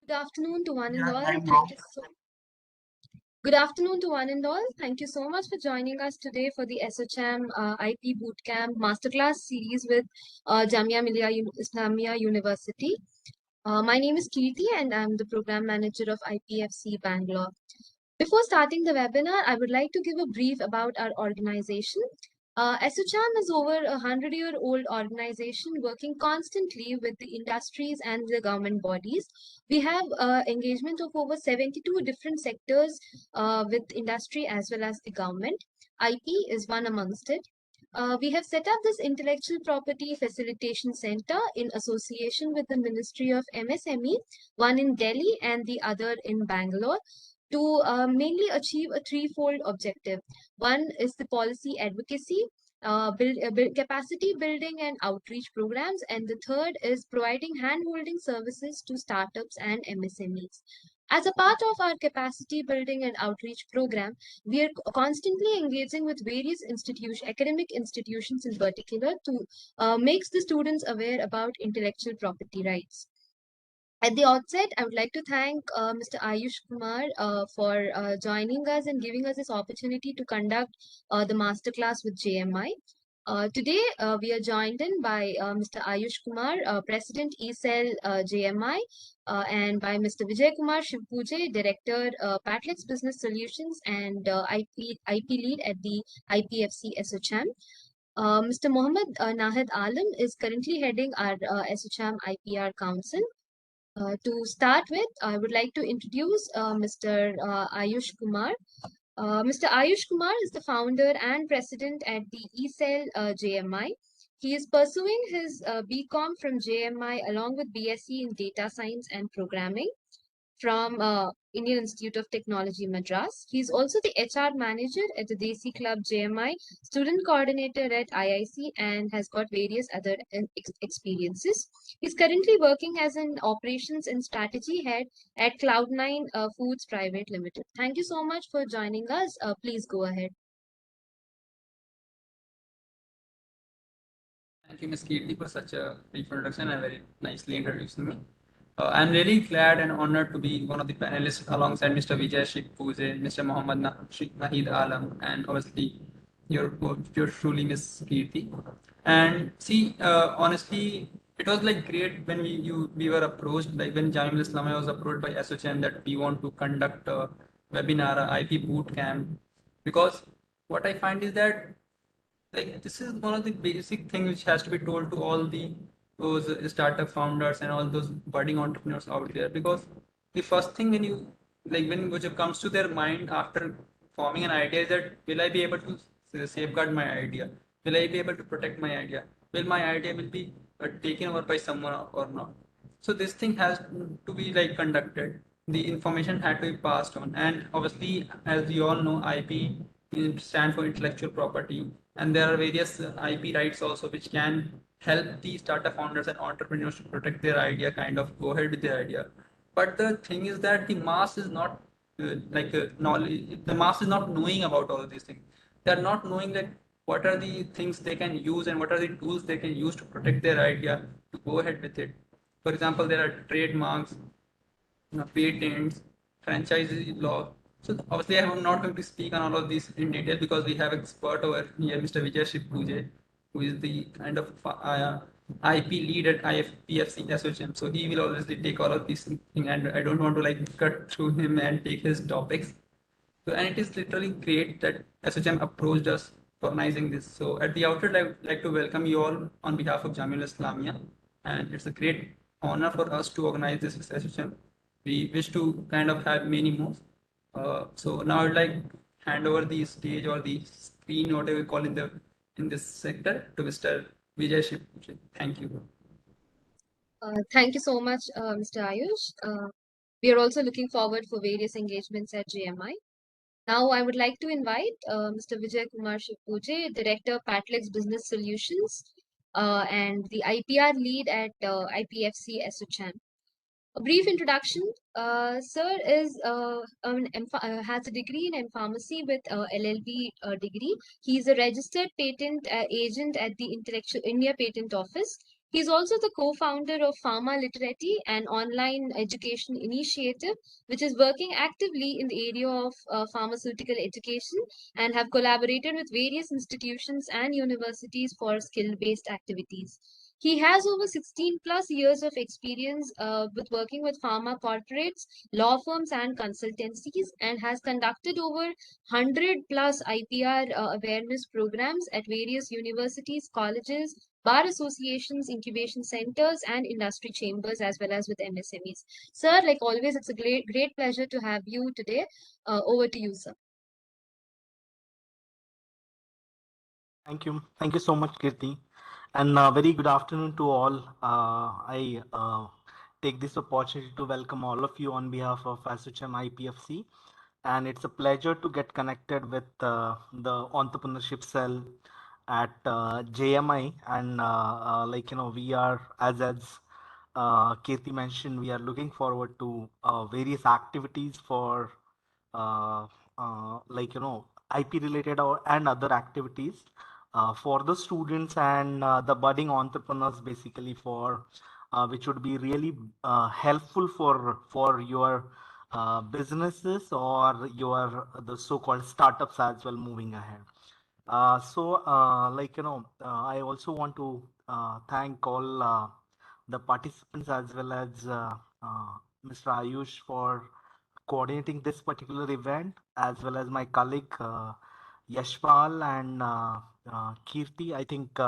Good afternoon to one and Yeah, all. I'm wrong. Good afternoon to one and all. Thank you so much for joining us today for the ASSOCHAM IP Bootcamp Masterclass series with Jamia Millia Islamia University. My name is Kirti and I'm the Program Manager of IPFC Bangalore. Before starting the webinar, I would like to give a brief about our organization. ASSOCHAM is over a 100-year-old organization working constantly with the industries and the government bodies. We have engagement of over 72 different sectors with industry as well as the government. IP is one amongst it. We have set up this Intellectual Property Facilitation Center in association with the Ministry of MSME, one in Delhi and the other in Bangalore, to mainly achieve a threefold objective. One is the policy advocacy, capacity building and outreach programs, and the third is providing hand-holding services to startups and MSMEs. As a part of our capacity building and outreach program, we are constantly engaging with various academic institutions in particular, to make the students aware about intellectual property rights. At the outset, I would like to thank Mr. Ayush Kumar for joining us and giving us this opportunity to conduct the masterclass with JMI. Today, we are joined in by Mr. Ayush Kumar, President ECEL JMI, and by Mr. Vijay Kumar Shivpuje, Director Patlex Business Solutions and IP Lead at the IPFC ASSOCHAM. Mr. Mohammed Nahid Alam is currently heading our ASSOCHAM IPR Council. To start with, I would like to introduce Mr. Ayush Kumar. Mr. Ayush Kumar is the founder and president at the ECEL JMI. He is pursuing his BCom from JMI along with BSc in Data Science and Programming from Indian Institute of Technology, Madras. He is also the HR manager at the Desi Club JMI, student coordinator at IIC, and has got various other experiences. He's currently working as an operations and strategy head at Cloud9 Foods Private Limited. Thank you so much for joining us. Please go ahead. Thank you, Ms. Kirti, for such a brief introduction and very nicely introducing me. I'm really glad and honored to be one of the panelists alongside Mr. Vijay Shikpuje, Mr. Mohammed Nahid Alam, and obviously you're truly Ms. Kirti. And see, honestly, it was like great when we were approached, like when Jamia Islamia was approached by ASSOCHAM that we want to conduct a webinar, a IP boot camp, because what I find is that like this is one of the basic things which has to be told to all those startup founders and all those budding entrepreneurs out there, because the first thing when you like when which comes to their mind after forming an idea is that will I be able to safeguard my idea, will I be able to protect my idea, will my idea will be taken over by someone or not. So this thing has to be like conducted, the information had to be passed on, and obviously as we all know IP stand for intellectual property, and there are various IP rights also which can help the startup founders and entrepreneurs to protect their idea, kind of go ahead with their idea. But the thing is that the mass is not knowledge. The mass is not knowing about all of these things. They are not knowing that what are the things they can use and what are the tools they can use to protect their idea to go ahead with it. For example, there are trademarks, patents, franchise law. So obviously, I'm not going to speak on all of these in detail because we have expert over here, Mr. Vijay Shivpuje, who is the kind of IP lead at IFPFC Association. So he will obviously take all of these things, and I don't want to like cut through him and take his topics. So, and it is literally great that SHM approached us for organizing this. So at the outset, I would like to welcome you all on behalf of Jamia Islamia, and it's a great honor for us to organize this SHM. We wish to kind of have many more. So now I'd like to hand over the stage or the screen, whatever we call in this sector, to Mr. Vijay Shivpuje. Thank you. Thank you so much, Mr. Ayush. We are also looking forward for various engagements at JMI. Now, I would like to invite Mr. Vijay Kumar Shivpuje, Director, Patlex Business Solutions, and the IPR lead at IPFC ASSOCHAM. A brief introduction. Sir has a degree in pharmacy with LLB degree. He is a registered patent agent at the India Patent Office. He's also the co-founder of Pharma Literati, an online education initiative which is working actively in the area of pharmaceutical education, and have collaborated with various institutions and universities for skill-based activities. He has over 16 plus years of experience with working with pharma corporates, law firms, and consultancies, and has conducted over 100 plus IPR awareness programs at various universities, colleges, bar associations, incubation centers, and industry chambers, as well as with MSMEs. Sir, like always, it's a great pleasure to have you today. Over to you, sir. Thank you. Thank you so much, Kirti. And very good afternoon to all. I take this opportunity to welcome all of you on behalf of ASSOCHAM IPFC. And it's a pleasure to get connected with the entrepreneurship cell at JMI. And we are, Kirti mentioned, we are looking forward to various activities for uh, IP related or and other activities for the students and the budding entrepreneurs, basically for which would be really helpful for your businesses or your the so-called startups as well moving ahead. I also want to thank all the participants as well as Mr. Ayush for coordinating this particular event, as well as my colleague Yashpal and Kirti. I think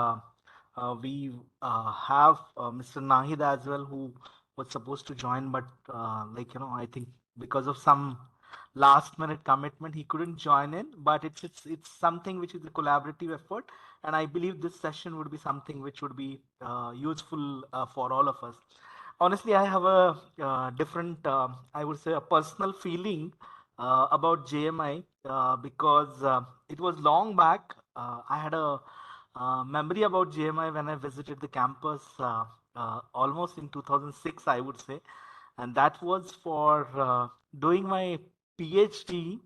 we have Mr. Nahid as well, who was supposed to join, but I think because of some last minute commitment he couldn't join in, but it's something which is a collaborative effort, and I believe this session would be something which would be useful for all of us. Honestly, I have a different, I would say, a personal feeling about JMI because it was long back. I had a memory about JMI when I visited the campus almost in 2006, I would say, and that was for doing my PhD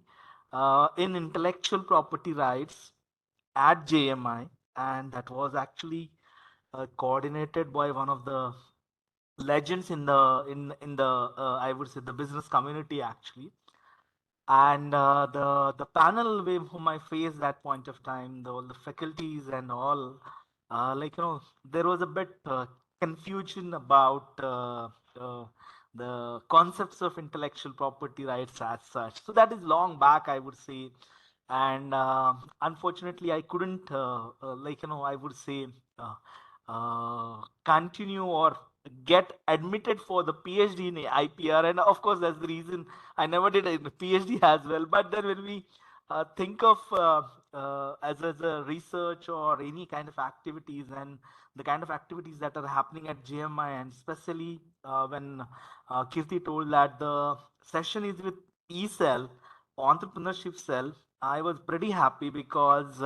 in intellectual property rights at JMI, and that was actually coordinated by one of the legends in the I would say the business community actually. And the panel with whom I faced that point of time, all the faculties and all, there was a bit confusion about the concepts of intellectual property rights as such. So that is long back, I would say, and unfortunately, I couldn't, I would say, continue or get admitted for the PhD in IPR, and of course, that's the reason I never did a PhD as well. But then when we think of as a research or any kind of activities and the kind of activities that are happening at JMI, and especially when Kirti told that the session is with eCell, entrepreneurship cell, I was pretty happy because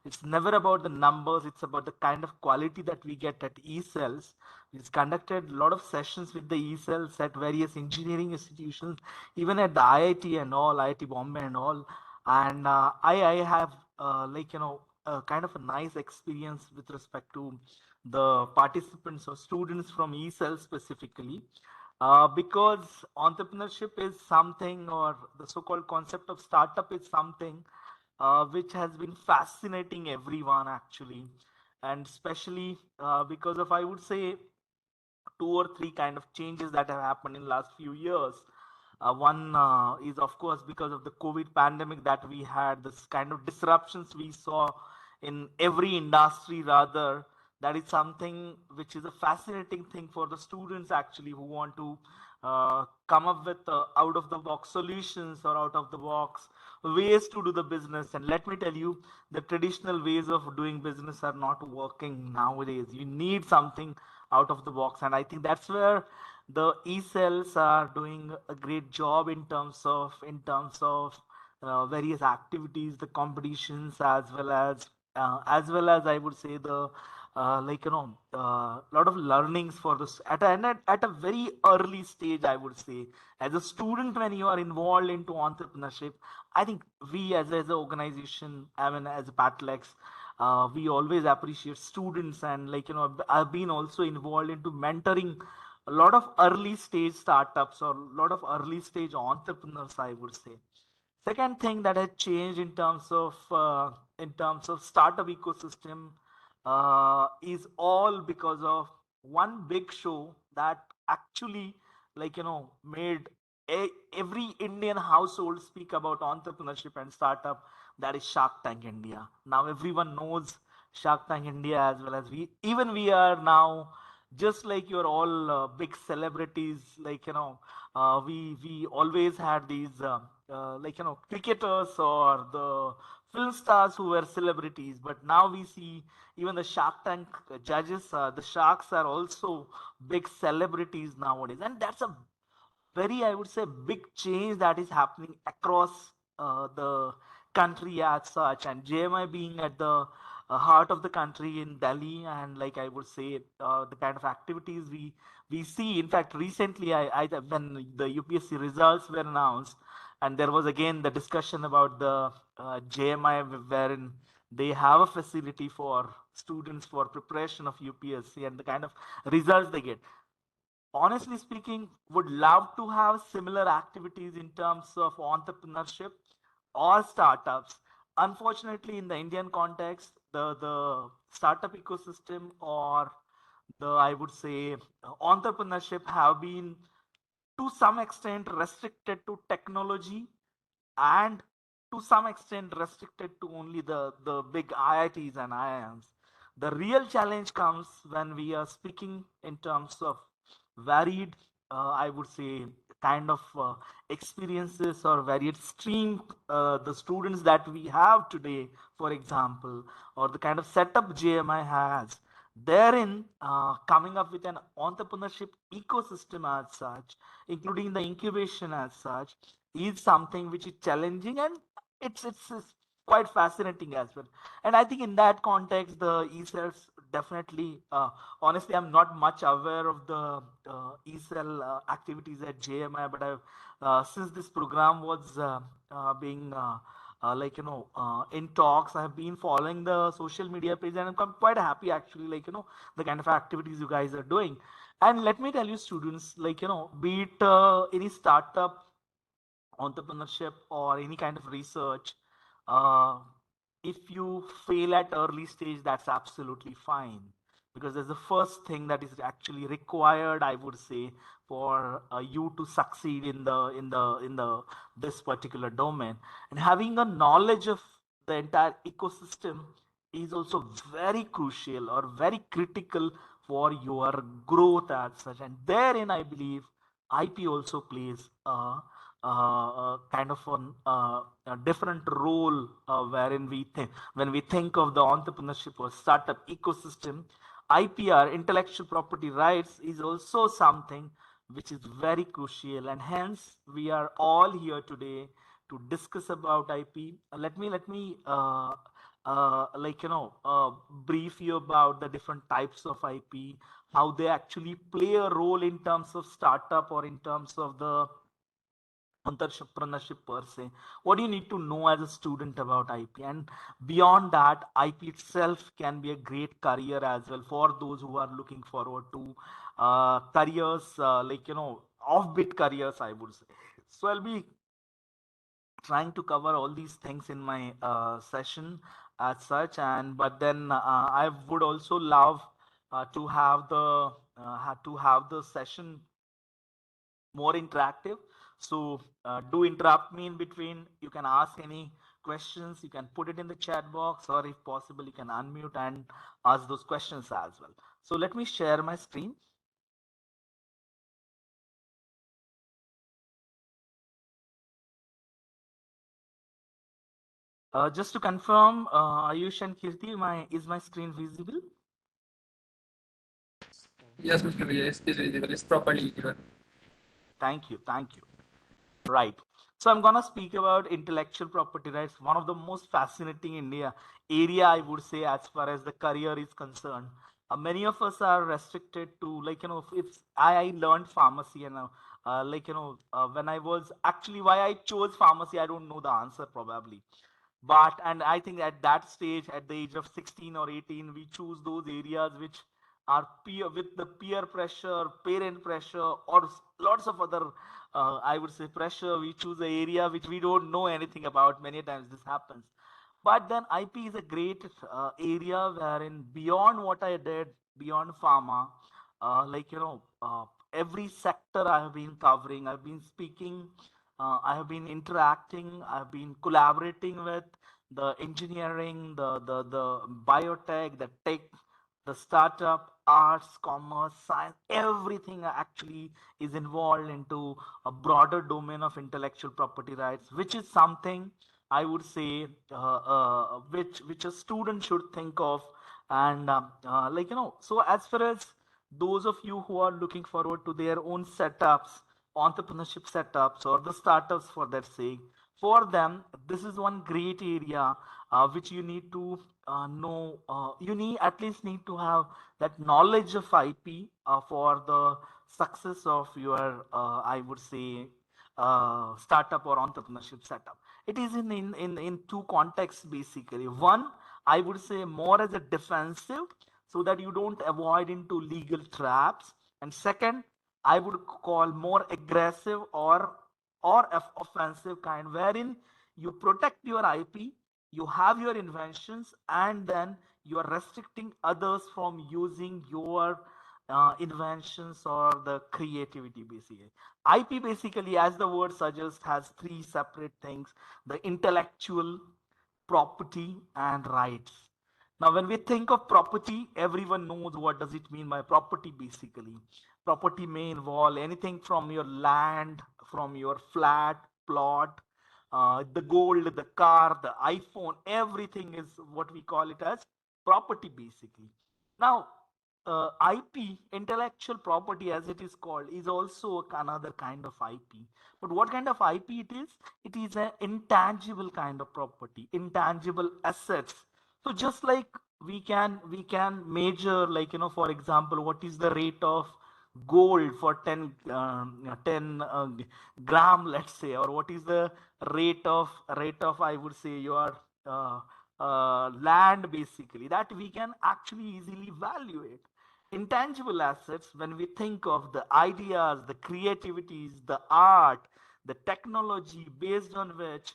it's never about the numbers, it's about the kind of quality that we get at eCells. We've conducted a lot of sessions with the eCells at various engineering institutions, even at the IIT and all, IIT Bombay and all. And I have a kind of a nice experience with respect to the participants or students from eCell specifically. Because entrepreneurship is something, or the so-called concept of startup is something which has been fascinating everyone actually, and especially because of, I would say, two or three kind of changes that have happened in last few years. One is of course because of the COVID pandemic that we had, this kind of disruptions we saw in every industry rather. That is something which is a fascinating thing for the students actually who want to come up with out of the box solutions or out of the box ways to do the business. And let me tell you, the traditional ways of doing business are not working nowadays. You need something out of the box, and I think that's where the e-cells are doing a great job in terms of various activities, the competitions, as well as I would say the lot of learnings for this at a very early stage, I would say. As a student, when you are involved into entrepreneurship, I think we as an organization, I mean as a Patlex, we always appreciate students, and I've been also involved into mentoring a lot of early stage startups or a lot of early stage entrepreneurs, I would say. Second thing that has changed in terms of startup ecosystem is all because of one big show that actually made every Indian household speak about entrepreneurship and startup. That is Shark Tank India. Now everyone knows Shark Tank India, as well as we are now, just like you're all big celebrities. We always had these cricketers or the film stars who were celebrities, but now we see even the Shark Tank judges, the sharks are also big celebrities nowadays, and that's a very, I would say, big change that is happening across the country as such. And JMI being at the heart of the country in Delhi, and like I would say, the kind of activities we see. In fact, recently, I when the UPSC results were announced, and there was again the discussion about the JMI, wherein they have a facility for students for preparation of UPSC and the kind of results they get. Honestly speaking, would love to have similar activities in terms of entrepreneurship or startups. Unfortunately, in the Indian context, the startup ecosystem or the, I would say, entrepreneurship have been to some extent restricted to technology, and to some extent restricted to only the big IITs and IIMs. The real challenge comes when we are speaking in terms of varied, I would say, kind of experiences or varied stream, the students that we have today, for example, or the kind of setup JMI has. Therein, coming up with an entrepreneurship ecosystem as such, including the incubation as such, is something which is challenging, and it's quite fascinating as well. And I think in that context, the ECELs definitely, honestly, I'm not much aware of the ECEL activities at JMI, but I've since this program was being in talks, I have been following the social media page, and I'm quite happy actually, the kind of activities you guys are doing. And let me tell you, students, be it any startup, entrepreneurship, or any kind of research, uh, if you fail at early stage, that's absolutely fine, because there's the first thing that is actually required, I would say, for you to succeed in the this particular domain. And having a knowledge of the entire ecosystem is also very crucial or very critical for your growth as such. And therein, I believe IP also plays kind of a different role, wherein we think, when we think of the entrepreneurship or startup ecosystem, IPR, intellectual property rights, is also something which is very crucial, and hence we are all here today to discuss about IP. Let me brief you about the different types of IP, how they actually play a role in terms of startup or in terms of the entrepreneurship per se. What do you need to know as a student about IP? And beyond that, IP itself can be a great career as well for those who are looking forward to careers, offbeat careers, I would say. So I'll be trying to cover all these things in my session as such, and but then I would also love to have the session more interactive. So do interrupt me in between. You can ask any questions, you can put it in the chat box, or if possible, you can unmute and ask those questions as well. So let me share my screen. Just to confirm, Ayush and Kirti, is my screen visible? Yes, Mr. Vijay, it is visible. It's properly given. Thank you. Thank you. Right. So I'm gonna speak about intellectual property rights, one of the most fascinating India area, I would say, as far as the career is concerned. Many of us are restricted to, if I learned pharmacy, and when I was actually, why I chose pharmacy, I don't know the answer probably. But and I think at that stage, at the age of 16 or 18, we choose those areas which are peer with the peer pressure, parent pressure, or lots of other I would say pressure. We choose an area which we don't know anything about. Many times this happens. But then IP is a great area wherein beyond what I did, beyond pharma, like every sector I have been covering, I've been speaking, I have been interacting, I've been collaborating with the engineering, the biotech, the tech, the startup, arts, commerce, science, everything actually is involved into a broader domain of intellectual property rights, which is something I would say which a student should think of. And so as far as those of you who are looking forward to their own setups, entrepreneurship setups, or the startups for that sake, for them, this is one great area which you need to know. You need at least need to have that knowledge of IP for the success of your, I would say, startup or entrepreneurship setup. It is in two contexts basically. One, I would say more as a defensive, so that you don't avoid into legal traps. And second, I would call more aggressive or offensive kind, wherein you protect your IP, you have your inventions, and then you are restricting others from using your inventions or the creativity basically. IP basically, as the word suggests, has three separate things: the intellectual property and rights. Now, when we think of property, everyone knows what does it mean by property basically. Property may involve anything from your land, from your flat, plot, the gold, the car, the iPhone, everything is what we call it as property basically. Now, IP, intellectual property as it is called, is also another kind of IP. But what kind of IP it is? It is an intangible kind of property, intangible assets. So just like we can measure, like for example, what is the rate of gold for 10 gram, let's say, or what is the rate of I would say your land basically, that we can actually easily value it. Intangible assets, when we think of the ideas, the creativities, the art, the technology based on which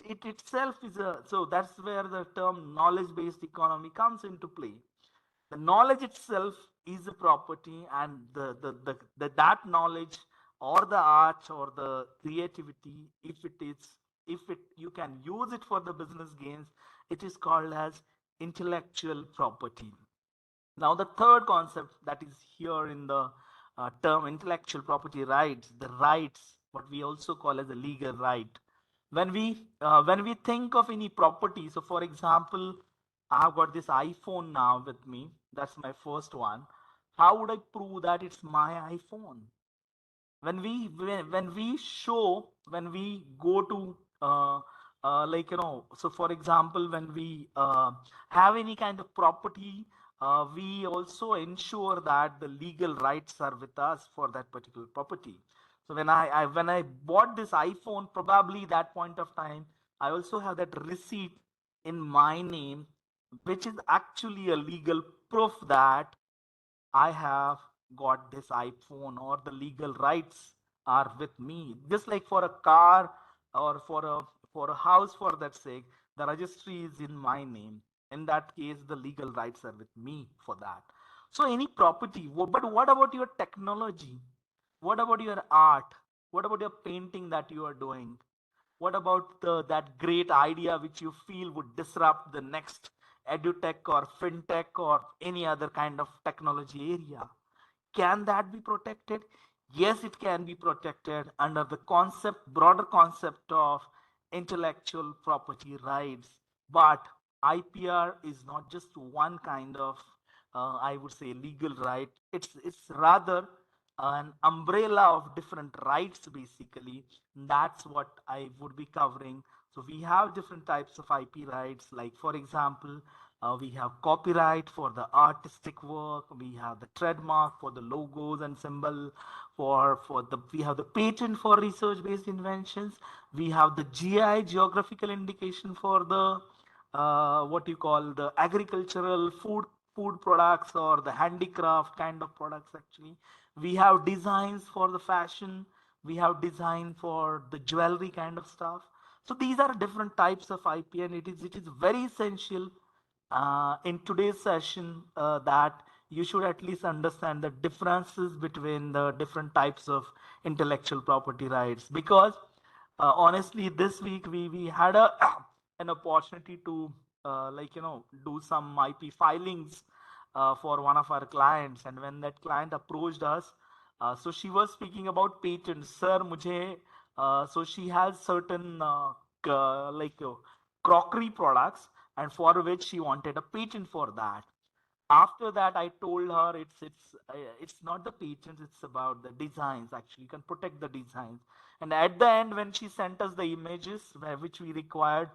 it itself is a, so that's where the term knowledge based economy comes into play. The knowledge itself is a property, and that knowledge or the art or the creativity, if it you can use it for the business gains, it is called as intellectual property. Now, the third concept that is here in the term intellectual property rights, the rights, what we also call as a legal right. When we think of any property, so for example, I've got this iPhone now with me. That's my first one. How would I prove that it's my iPhone? When we go to so for example, when we have any kind of property, we also ensure that the legal rights are with us for that particular property. So when I bought this iPhone, probably that point of time, I also have that receipt in my name, which is actually a legal proof that I have got this iPhone, or the legal rights are with me. Just like for a car, or for a house for that sake, the registry is in my name. In that case, the legal rights are with me for that. So any property, but what about your technology? What about your art? What about your painting that you are doing? What about that great idea which you feel would disrupt the next edutech or fintech or any other kind of technology area? Can that be protected? Yes, it can be protected under the broader concept of intellectual property rights. But IPR is not just one kind of, I would say, legal right. It's rather an umbrella of different rights, basically. That's what I would be covering. So we have different types of IP rights, like for example, We have copyright for the artistic work. We have the trademark for the logos and symbol. We have the patent for research-based inventions. We have the GI, geographical indication, for the what you call the agricultural food products or the handicraft kind of products. Actually, we have designs for the fashion. We have design for the jewelry kind of stuff. So these are different types of IP, and it is very essential in today's session that you should at least understand the differences between the different types of intellectual property rights. Because honestly, this week we had a an opportunity to do some IP filings for one of our clients, and when that client approached us, so she was speaking about patents. Sir, mujhe so she has certain crockery products, and for which she wanted a patent for that. After that, I told her it's not the patents, it's about the designs. Actually, you can protect the designs. And at the end, when she sent us the images which we required,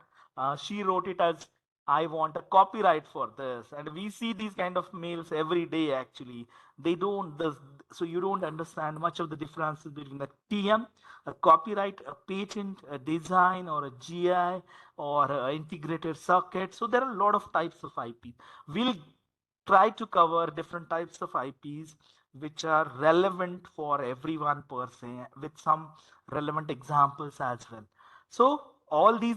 she wrote it as, I want a copyright for this. And we see these kind of mails every day. Actually, they don't so you don't understand much of the differences between a TM, a copyright, a patent, a design, or a GI, or a integrated circuit. So there are a lot of types of IP. We'll try to cover different types of IPs which are relevant for everyone per se, with some relevant examples as well. So all these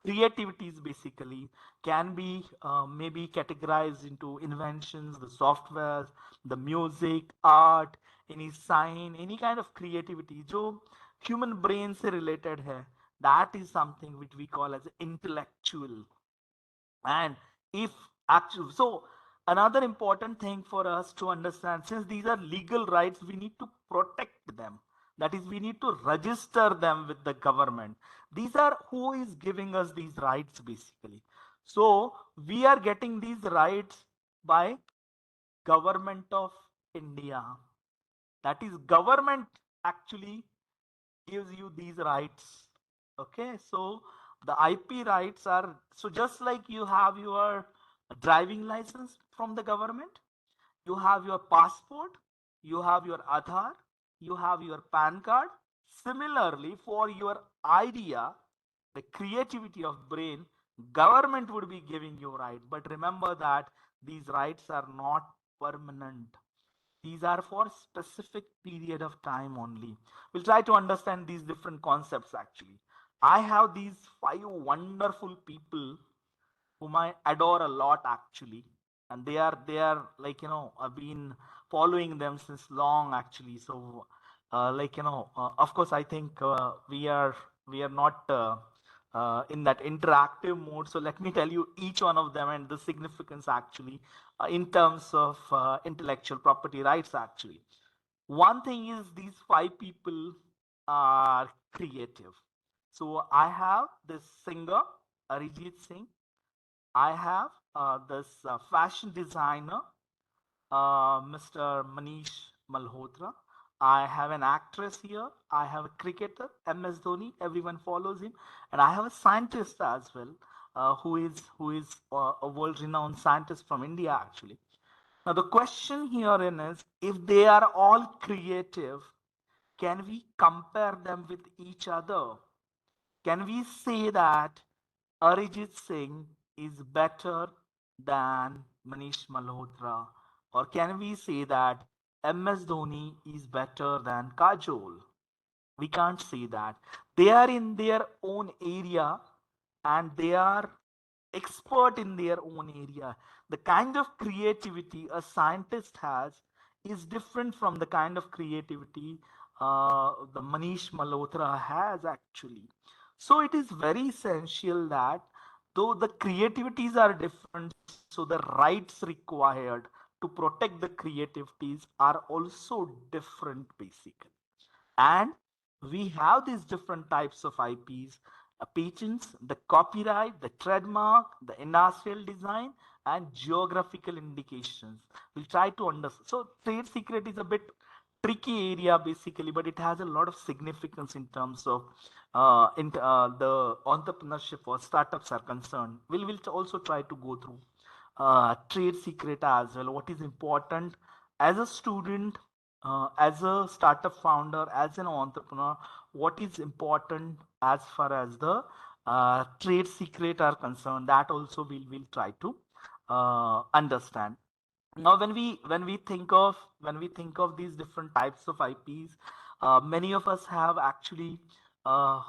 creativities basically can be maybe categorized into inventions, the softwares, the music, art, any sign, any kind of creativity जो human brain से related है, that is something which we call as intellectual. And if actually, so another important thing for us to understand, since these are legal rights, we need to protect them. That is, we need to register them with the government. These are who is giving us these rights basically. So we are getting these rights by government of India. That is, government actually gives you these rights. Okay, so the IP rights are, so just like you have your driving license from the government, you have your passport, you have your Aadhaar, you have your PAN card. Similarly, for your idea, the creativity of brain, government would be giving you right. But remember that these rights are not permanent. These are for specific period of time only. We'll try to understand these different concepts actually. I have these 5 wonderful people whom I adore a lot actually, and they are like I've been following them since long actually. So of course I think we are not in that interactive mode. So let me tell you each one of them and the significance actually in terms of intellectual property rights actually. One thing is these 5 people are creative. So I have this singer Arijit Singh. I have this fashion designer, Mr. Manish Malhotra. I have an actress here. I have a cricketer, MS Dhoni. Everyone follows him, and I have a scientist as well, who is a world-renowned scientist from India actually. Now the question herein is, if they are all creative, can we compare them with each other? Can we say that Arijit Singh is better than Manish Malhotra? Or can we say that MS Dhoni is better than Kajol? We can't say that. They are in their own area, and they are expert in their own area. The kind of creativity a scientist has is different from the kind of creativity the Manish Malhotra has actually. So it is very essential that though the creativities are different, so the rights required to protect the creativities are also different basically. And we have these different types of IPs, patents, the copyright, the trademark, the industrial design, and geographical indications. We'll try to understand. So trade secret is a bit tricky area basically, but it has a lot of significance in terms of the entrepreneurship or startups are concerned. We'll also try to go through. trade secret as well. What is important as a student, as a startup founder, as an entrepreneur, what is important as far as the trade secret are concerned, that also we'll try to understand. Now when we think of these different types of IPs, many of us have actually uh,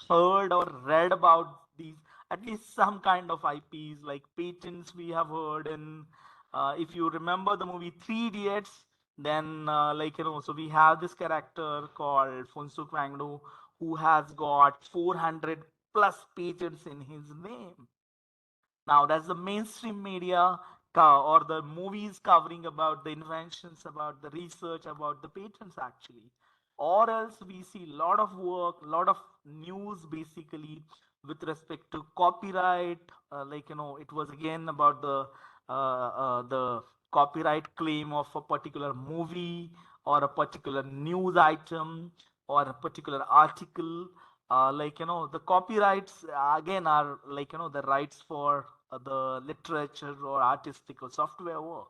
heard or read about these, at least some kind of IPs like patents we have heard in. If you remember the movie Three Idiots, then so we have this character called Funsuk Wangdo who has got 400 plus patents in his name. Now, that's the mainstream media or the movies covering about the inventions, about the research, about the patents actually. Or else we see a lot of work, a lot of news basically with respect to copyright. It was again about the copyright claim of a particular movie or a particular news item or a particular article. The copyrights again are the rights for the literature or artistic or software work.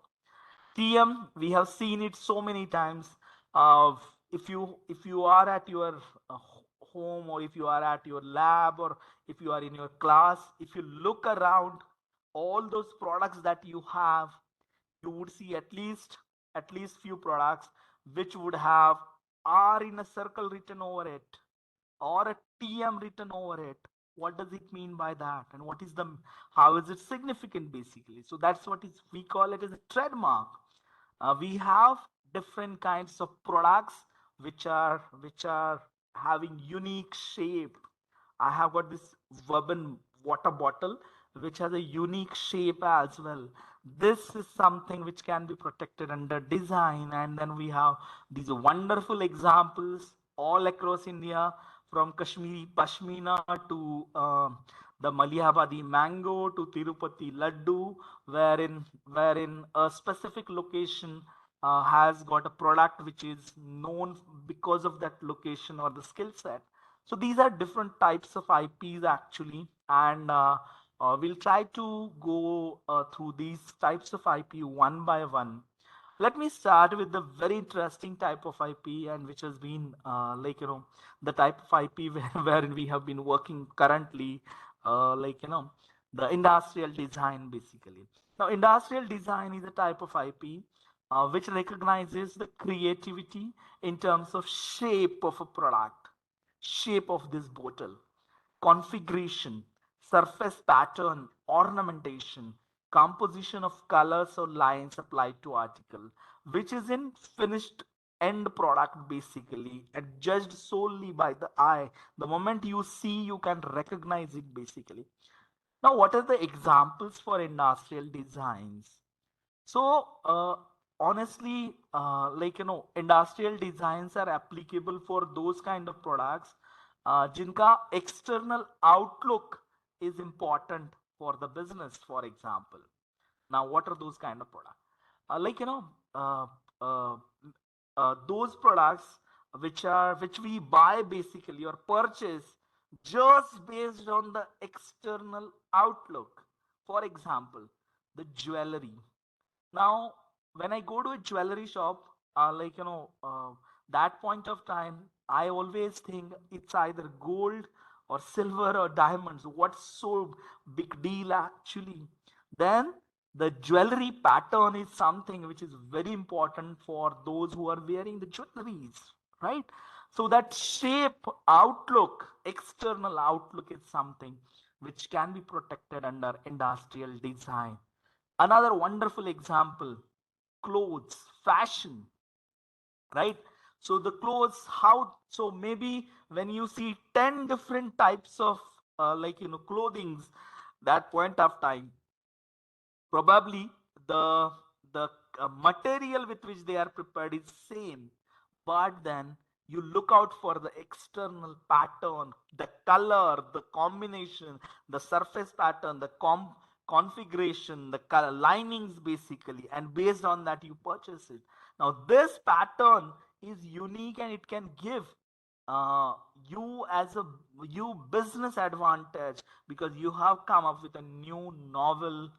TM, we have seen it so many times. uh, if you are at your home, or if you are at your lab, or if you are in your class, if you look around all those products that you have, you would see at least few products which would have R in a circle written over it, or a TM written over it. What does it mean by that? And how is it significant basically? So that's what is we call it as a trademark. We have different kinds of products which are having unique shape. I have got this Verbin water bottle which has a unique shape as well. This is something which can be protected under design. And then we have these wonderful examples all across India, from Kashmiri Pashmina to the Malihabadi mango to Tirupati laddu, wherein a specific location has got a product which is known because of that location or the skill set. So these are different types of IPs actually, and we'll try to go through these types of IP one by one. Let me start with the very interesting type of IP, and which has been the type of IP wherein we have been working currently, the industrial design basically. Now, industrial design is a type of IP which recognizes the creativity in terms of shape of a product, shape of this bottle, configuration, surface pattern, ornamentation, composition of colors or lines applied to article, which is in finished end product basically, and judged solely by the eye. The moment you see, you can recognize it basically. Now, what are the examples for industrial designs? So, honestly, industrial designs are applicable for those kind of products, jinka external outlook is important for the business, for example. Now, what are those kind of products? Like, uh, uh, those products which we buy basically or purchase just based on the external outlook. For example, the jewelry. Now, when I go to a jewelry shop, that point of time, I always think it's either gold or silver or diamonds. What's so big deal actually? Then the jewelry pattern is something which is very important for those who are wearing the jewelries, right? So that shape, outlook, external outlook is something which can be protected under industrial design. Another wonderful example, clothes, fashion, right? So the clothes, how, so maybe when you see 10 different types of clothings, that point of time, probably the material with which they are prepared is same, but then you look out for the external pattern, the color, the combination, the surface pattern, the configuration, the color linings basically, and based on that you purchase it. Now this pattern is unique, and it can give uh, you as a you business advantage, because you have come up with a new novel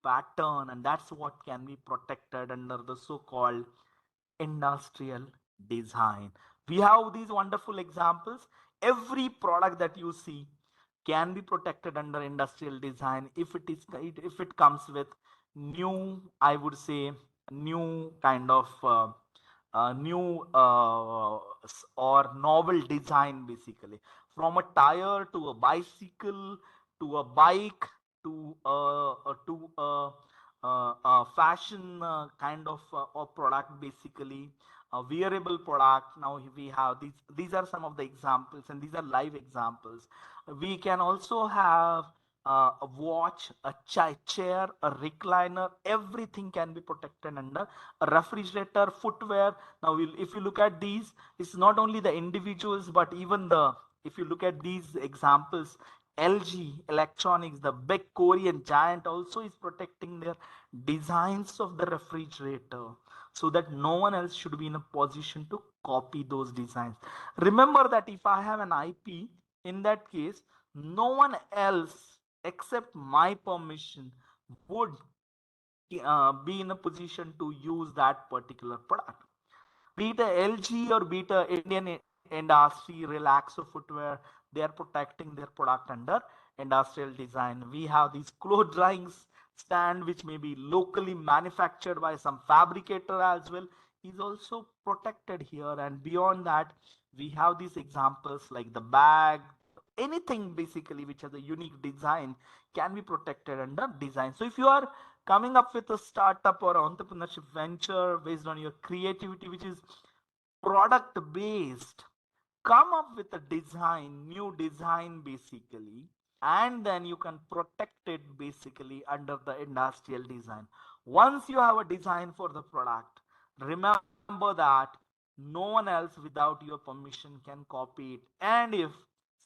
pattern, and that's what can be protected under the so-called industrial design. We have these wonderful examples. Every product that you see can be protected under industrial design if it comes with new, I would say, new kind of new or novel design, basically, from a tire to a bicycle to a bike to a fashion kind of or product, basically a wearable product. Now we have these are some of the examples, and these are live examples. We can also have a watch, a chair, a recliner. Everything can be protected under a refrigerator, footwear. Now if you look at these, it's not only the individuals, but even the, if you look at these examples, LG Electronics, the big Korean giant, also is protecting their designs of the refrigerator so that no one else should be in a position to copy those designs. Remember that if I have an IP, in that case, no one else except my permission would be in a position to use that particular product. Be it a LG or be it a Indian industry relaxo footwear, they are protecting their product under industrial design. We have these clothes dryings stand which may be locally manufactured by some fabricator as well, is also protected here. And beyond that, we have these examples like the bag, anything basically which has a unique design can be protected under design. So if you are coming up with a startup or entrepreneurship venture based on your creativity, which is product based, come up with a design, new design basically, and then you can protect it basically under the industrial design. Once you have a design for the product, remember that no one else without your permission can copy it. And if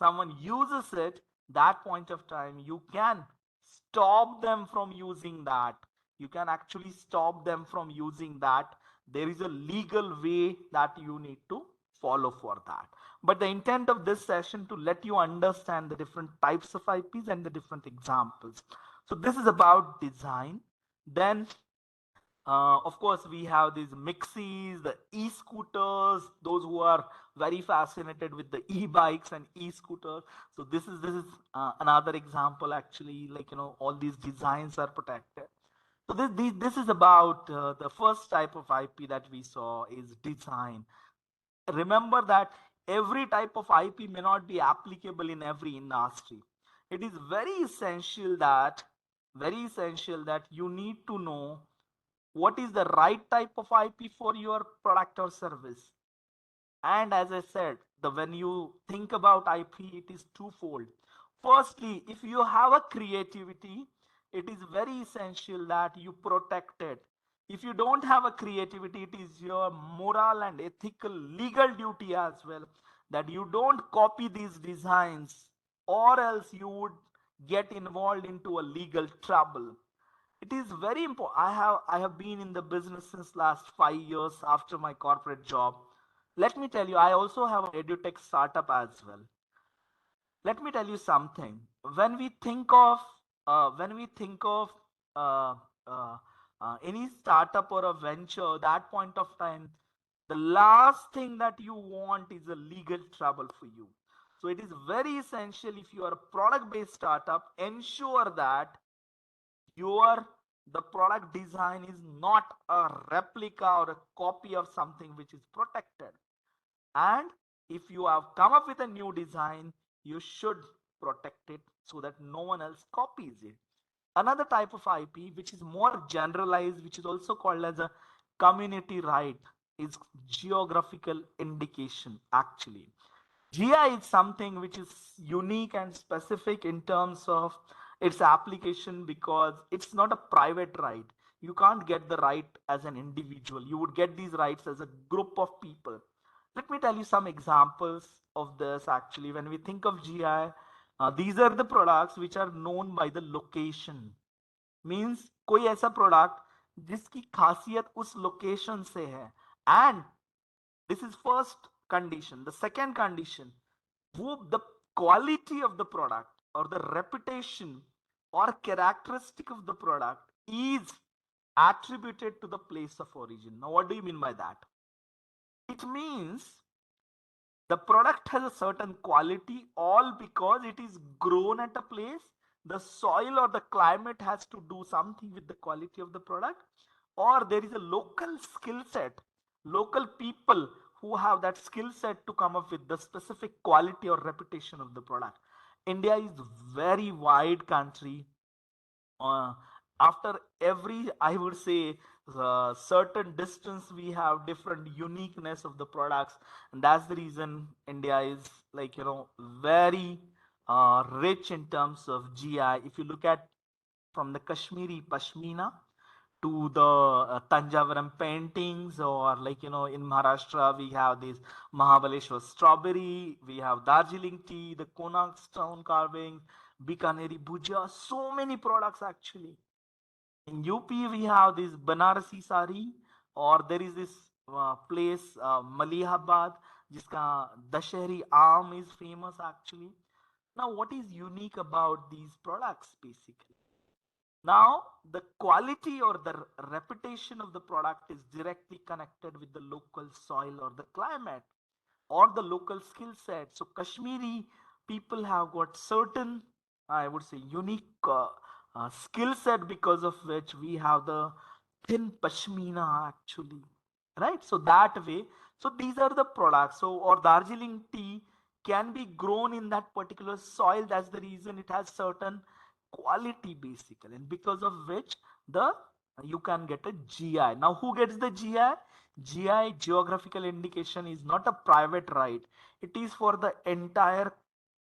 someone uses it, that point of time you can stop them from using that. You can actually stop them from using that. There is a legal way that you need to follow for that. But the intent of this session to let you understand the different types of IPs and the different examples. So this is about design. Then of course, we have these mixies, the e-scooters, those who are very fascinated with the e-bikes and e-scooters. So this is another example, actually, like, all these designs are protected. So this is about the first type of IP that we saw is design. Remember that every type of IP may not be applicable in every industry. It is very essential that you need to know what is the right type of IP for your product or service. And as I said, when you think about IP, it is twofold. Firstly, if you have a creativity, it is very essential that you protect it. If you don't have a creativity, it is your moral and ethical legal duty as well that you don't copy these designs, or else you would get involved into a legal trouble. It is very important. I have been in the business since last 5 years after my corporate job. Let me tell you, I also have an edutech startup as well. Let me tell you something. When we think of any startup or a venture, that point of time, the last thing that you want is a legal trouble for you. So it is very essential, if you are a product based startup, ensure that your the product design is not a replica or a copy of something which is protected. And if you have come up with a new design, you should protect it so that no one else copies it. Another type of IP which is more generalized, which is also called as a community right, is geographical indication. Actually, GI is something which is unique and specific in terms of its application, because it's not a private right. You can't get the right as an individual. You would get these rights as a group of people. Let me tell you some examples of this. Actually, when we think of GI, these are the products which are known by the location. Means कोई ऐसा product जिसकी खासियत उस location से है. And this is first condition. The second condition, वो the quality of the product or the reputation or characteristic of the product is attributed to the place of origin. Now, what do you mean by that? It means the product has a certain quality all because it is grown at a place. The soil or the climate has to do something with the quality of the product, or there is a local skill set, local people who have that skill set to come up with the specific quality or reputation of the product. India is very wide country. uh, After every, I would say, certain distance, we have different uniqueness of the products, and that's the reason India is, like, very rich in terms of GI. If you look at from the Kashmiri Pashmina to the Tanjavaram paintings, or, like, in Maharashtra we have this Mahabaleshwar strawberry, we have Darjeeling tea, the Konark stone carving, Bikaneri bhujia, so many products actually. In UP we have this Banarasi sari, or there is this place Malihabad, jiska Dashehri aam is famous actually. Now, what is unique about these products basically? Now, the quality or the reputation of the product is directly connected with the local soil or the climate or the local skill set. So, Kashmiri people have got certain, I would say, unique skill set, because of which we have the thin Pashmina actually, right? So, that way, so these are the products. So, or Darjeeling tea can be grown in that particular soil. That's the reason it has certain quality basically, and because of which the you can get a GI. Now, who gets the GI? GI, geographical indication, is not a private right. It is for the entire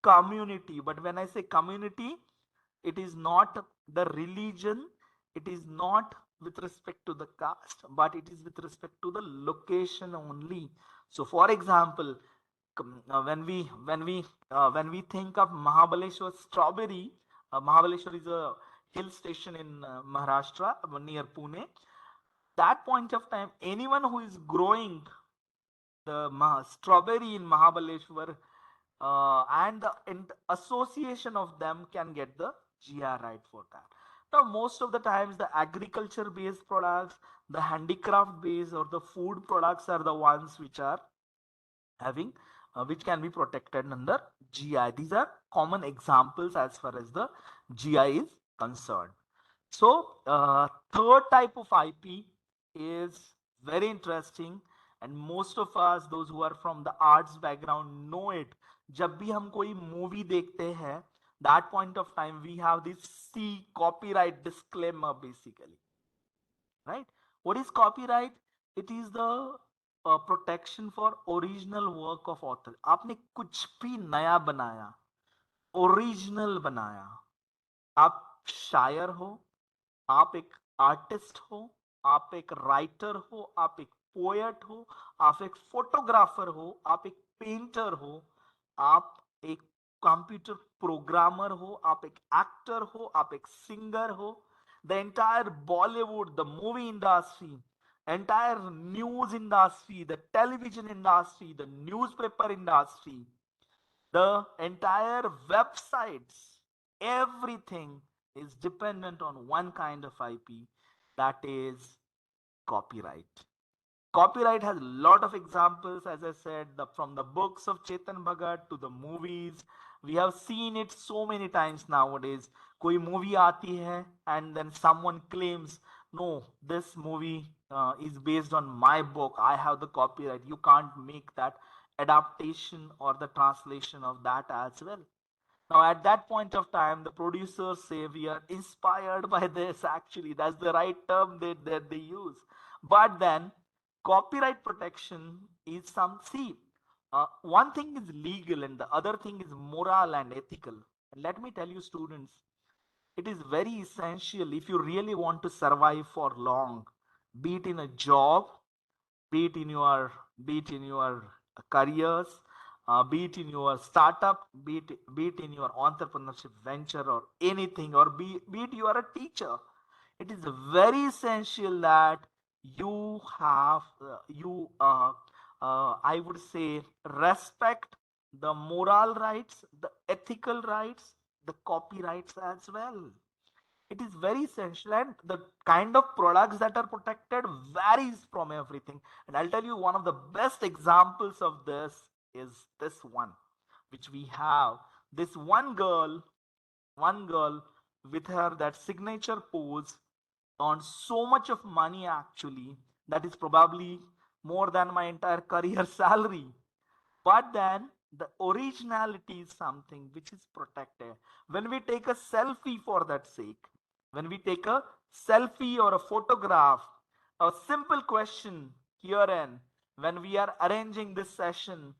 community. But when I say community, it is not the religion, it is not with respect to the caste, but it is with respect to the location only. So, for example, when we think of Mahabaleshwar strawberry, Mahabaleshwar is a hill station in Maharashtra near Pune. That point of time, anyone who is growing the strawberry in Mahabaleshwar, and the association of them can get the GR right for that. Now, most of the times, the agriculture based products, the handicraft based, or the food products are the ones which are having, which can be protected under GI. These are common examples as far as the GI is concerned. So, third type of IP is very interesting, and most of us, those who are from the arts background, know it. जब भी हम कोई movie देखते हैं, that point of time we have this C, copyright disclaimer basically, right? What is copyright? It is the protection for original work of author. आपने कुछ भी नया बनाया, ओरिजिनल बनाया, आप शायर हो, आप एक आर्टिस्ट हो, आप एक राइटर हो, आप एक पोएट हो, आप एक फोटोग्राफर हो, आप एक पेंटर हो, आप एक कंप्यूटर प्रोग्रामर हो, आप एक एक्टर हो, आप एक सिंगर हो, the entire Bollywood, the movie industry, entire news industry, the television industry, the newspaper industry, the entire websites, everything is dependent on one kind of IP, that is copyright. Copyright has a lot of examples, as I said, from the books of Chetan Bhagat to the movies. We have seen it so many times nowadays. कोई movie आती है and then someone claims, no, this movie is based on my book. I have the copyright. You can't make that adaptation or the translation of that as well. Now, at that point of time, the producers say we are inspired by this. Actually, that's the right term that they use. But then, copyright protection is some. See, one thing is legal and the other thing is moral and ethical. And let me tell you, students, it is very essential if you really want to survive for long, be it in a job, be it in your careers, be it in your startup, be it in your entrepreneurship venture or anything, or be it you are a teacher. It is very essential that you have I would say, respect the moral rights, the ethical rights, the copyrights as well. It is very essential, and the kind of products that are protected varies from everything. And I'll tell you one of the best examples of this is this one, which we have. This one girl with her that signature pose on so much of money actually, that is probably more than my entire career salary. But then the originality is something which is protected. When we take a selfie for that sake, when we take a selfie or a photograph, a simple question herein, when we are arranging this session,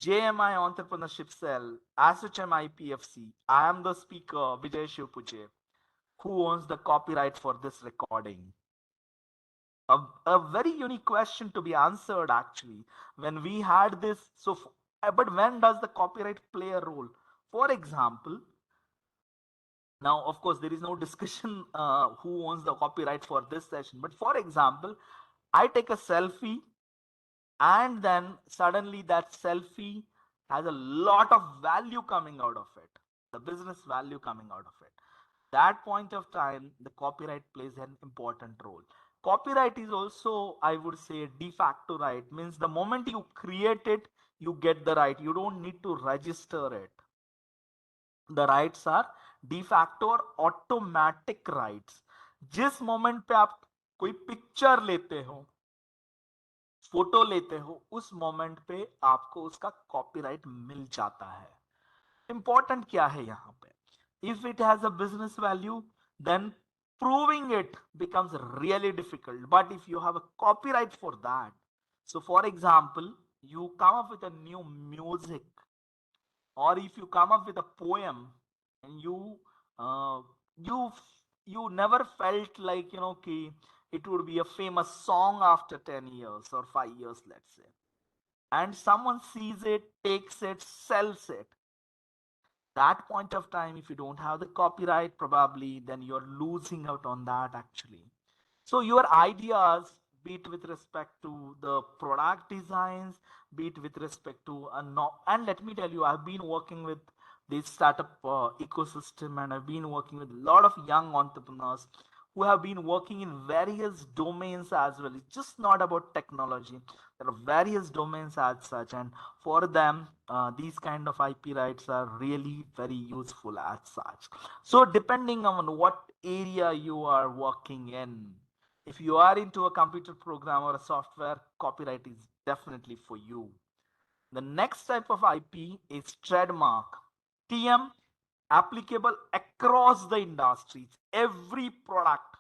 JMI Entrepreneurship Cell, ASSOCHAM IPFC, I am the speaker, Vijay Kumar. Who owns the copyright for this recording? A very unique question to be answered actually when we had this. But when does the copyright play a role? For example, now of course there is no discussion who owns the copyright for this session, but for example, I take a selfie and then suddenly that selfie has a lot of value coming out of it, the business value coming out of it. That point of time, the copyright plays an important role. Copyright is also, I would say, de facto right. Means the moment you create it, you get the right, you don't need to register it. The rights are de facto और automatic rights. जिस moment पे आप कोई picture लेते हो, photo लेते हो, उस मोमेंट पे आपको उसका कॉपीराइट मिल जाता है. इंपॉर्टेंट क्या है यहां पे? If it has a business value, then proving it becomes really difficult. But if you have a copyright for that, so for example, you come up with a new music, or if you come up with a poem, and uh, you you never felt like, it would be a famous song after 10 years or 5 years, let's say, and someone sees it, takes it, sells it. That point of time, if you don't have the copyright, probably then you're losing out on that actually. So your ideas, be it with respect to the product designs, be it with respect to a no, and let me tell you, I've been working with this startup ecosystem, and I've been working with a lot of young entrepreneurs who have been working in various domains as well. It's just not about technology. There are various domains as such, and for them, these kind of IP rights are really very useful as such. So depending on what area you are working in, if you are into a computer program or a software, copyright is definitely for you. The next type of IP is trademark. TM, applicable across the industries, every product.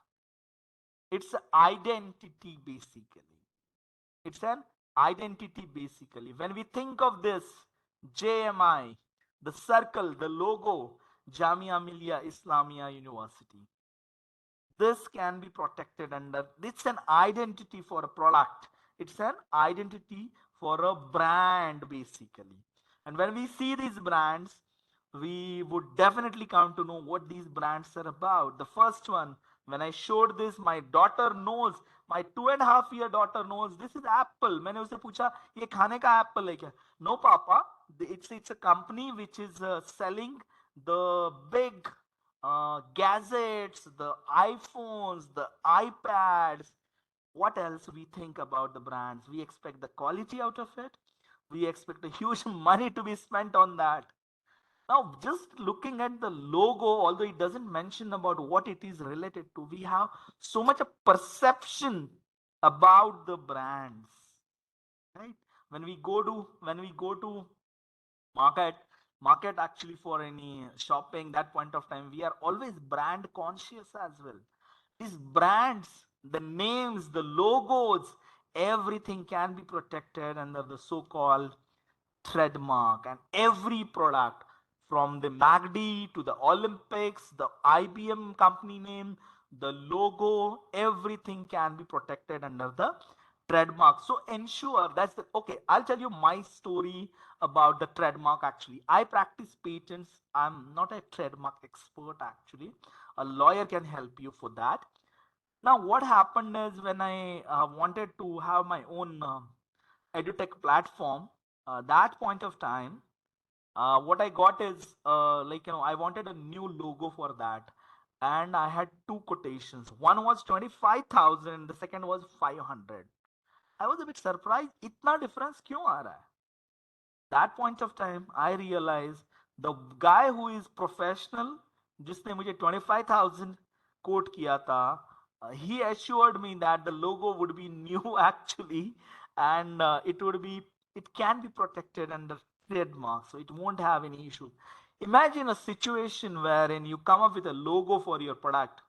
It's an identity basically. It's an identity basically. When we think of this, JMI, the circle, the logo, Jamia Millia Islamia University, this can be protected under, it's an identity for a product, it's an identity for a brand basically. And when we see these brands, we would definitely come to know what these brands are about. The first one, when I showed this, my daughter knows, my 2.5 year daughter knows this is Apple. मैंने उसे पूछा ये खाने का Apple है क्या? No papa, it's a company which is selling the big gadgets, the iPhones, the iPads. What else we think about the brands? We expect the quality out of it. We expect a huge money to be spent on that. Now, just looking at the logo, although it doesn't mention about what it is related to, we have so much a perception about the brands, right? When we go to market market actually for any shopping, that point of time we are always brand conscious as well. These brands, the names, the logos, everything can be protected under the so-called trademark. And every product, from the MACD to the Olympics, the IBM company name, the logo, everything can be protected under the trademark. So ensure that's the, okay, I'll tell you my story about the trademark actually. I practice patents. I'm not a trademark expert actually. A lawyer can help you for that. Now, what happened is when I wanted to have my own edutech platform, that point of time, what I got is I wanted a new logo for that. and I had two quotations. One was 25,000, the second was 500. I was a bit surprised. इतना difference क्यों आ रहा है? That point of time, I realized the guy who is professional, जिसने मुझे 25,000 quote किया था, he assured me that the logo would be new actually, and it can be protected under trademark, so it won't have any issue. Imagine a situation wherein you come up with a logo for your product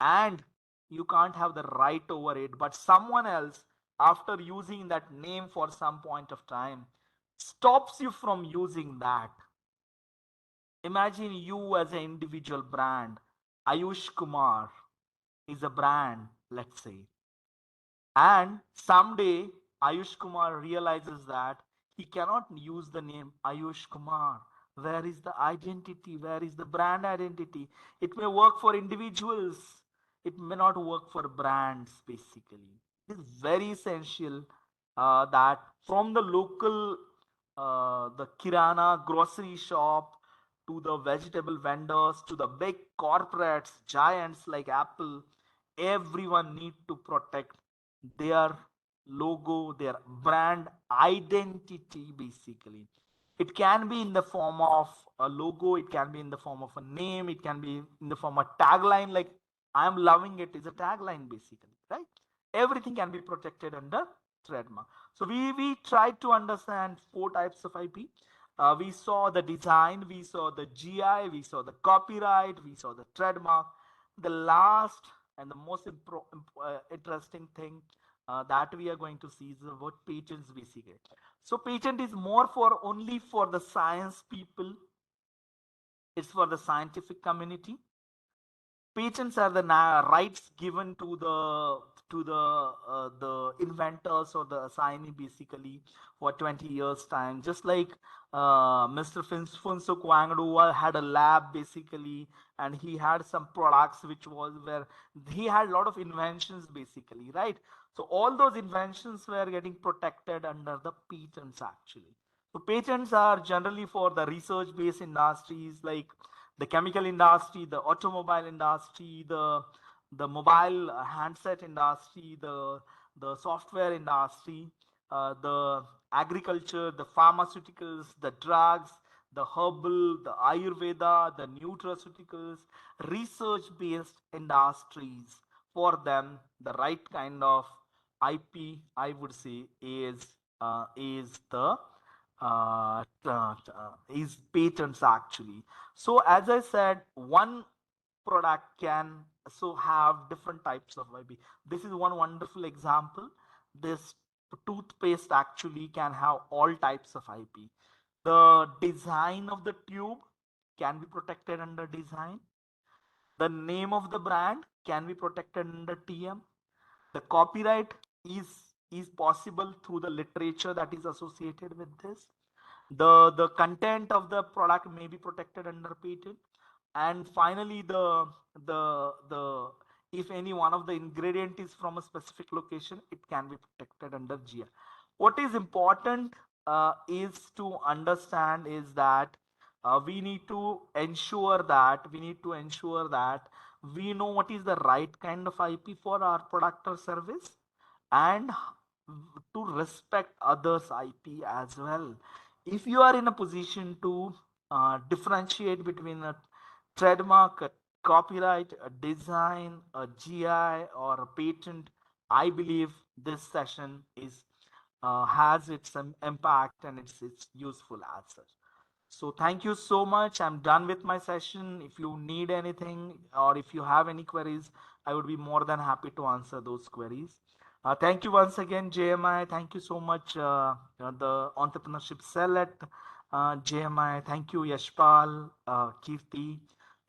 and you can't have the right over it, but someone else, after using that name for some point of time, stops you from using that. Imagine you as an individual brand. Ayush Kumar is a brand, let's say. And someday Ayush Kumar realizes that he cannot use the name Ayush Kumar. Where is the identity? Where is the brand identity? It may work for individuals, it may not work for brands, basically. It is very essential that from the local, the Kirana grocery shop, to the vegetable vendors, to the big corporates, giants like Apple, everyone need to protect their logo, their brand identity, basically. It can be in the form of a logo, it can be in the form of a name, it can be in the form of tagline, like I'm loving it is a tagline, basically, right? Everything can be protected under trademark. So we tried to understand four types of IP. We saw the design, we saw the GI, we saw the copyright, we saw the trademark. The last and the most interesting thing that we are going to see is about patents, basically. So patent is more for only for the science people. It's for the scientific community. Patents are the rights given to the inventors or the assignee, basically, for 20 years time, just like Mr. Funso Kwangdu had a lab, basically, and he had some products which was where he had a lot of inventions, basically, right? So all those inventions were getting protected under the patents, actually. So patents are generally for the research based industries like the chemical industry, the automobile industry, the mobile handset industry, the software industry, the agriculture, the pharmaceuticals, the drugs, the herbal, the Ayurveda, the nutraceuticals, research-based industries. For them, the right kind of IP, I would say, is the is patents, actually. So as I said, one product can so have different types of IP. This is one wonderful example. This toothpaste actually can have all types of IP. The design of the tube can be protected under design. The name of the brand can be protected under TM. The copyright is possible through the literature that is associated with this. The content of the product may be protected under patent. And finally, the if any one of the ingredient is from a specific location, it can be protected under GI. What is important is to understand is that we need to ensure that we know what is the right kind of IP for our product or service, and to respect others' IP as well. If you are in a position to differentiate between a trademark, a copyright, a design, a GI, or a patent, I believe this session is has its impact and it's useful as such. So thank you so much. I'm done with my session. If you need anything or if you have any queries, I would be more than happy to answer those queries. Thank you once again, JMI. Thank you so much, the entrepreneurship cell at JMI. Thank you, Yashpal, Kirti,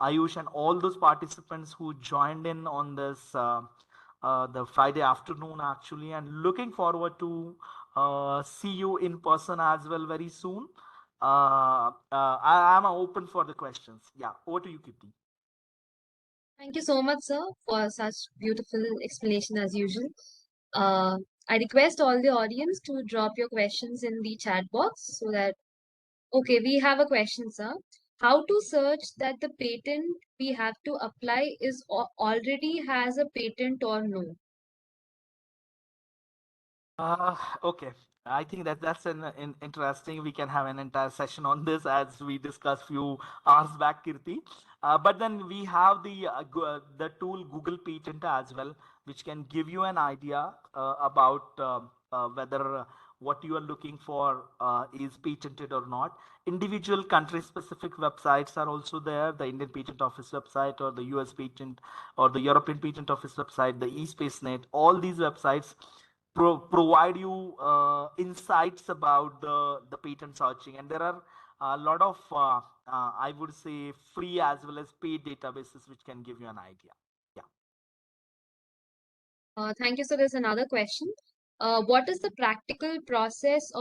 Ayush, and all those participants who joined in on this the Friday afternoon, actually, and looking forward to see you in person as well very soon. I am open for the questions. Yeah, over to you, Kirti. Thank you so much, sir, for such beautiful explanation as usual. Uh, I request all the audience to drop your questions in the chat box so that, okay, we have a question, sir. how to search that the patent we have to apply is already has a patent or no? Okay. I think that's an interesting. We can have an entire session on this as we discussed few hours back, Kirti. But then we have the tool Google Patent as well, which can give you an idea about whether what you are looking for is patented or not. Individual country specific websites are also there. The Indian Patent Office website, or the US Patent, or the European Patent Office website, the eSpaceNet. All these websites provide you insights about the patent searching, and there are a lot of I would say free as well as paid databases which can give you an idea. Yeah. Thank you. So there's another question. What is the practical process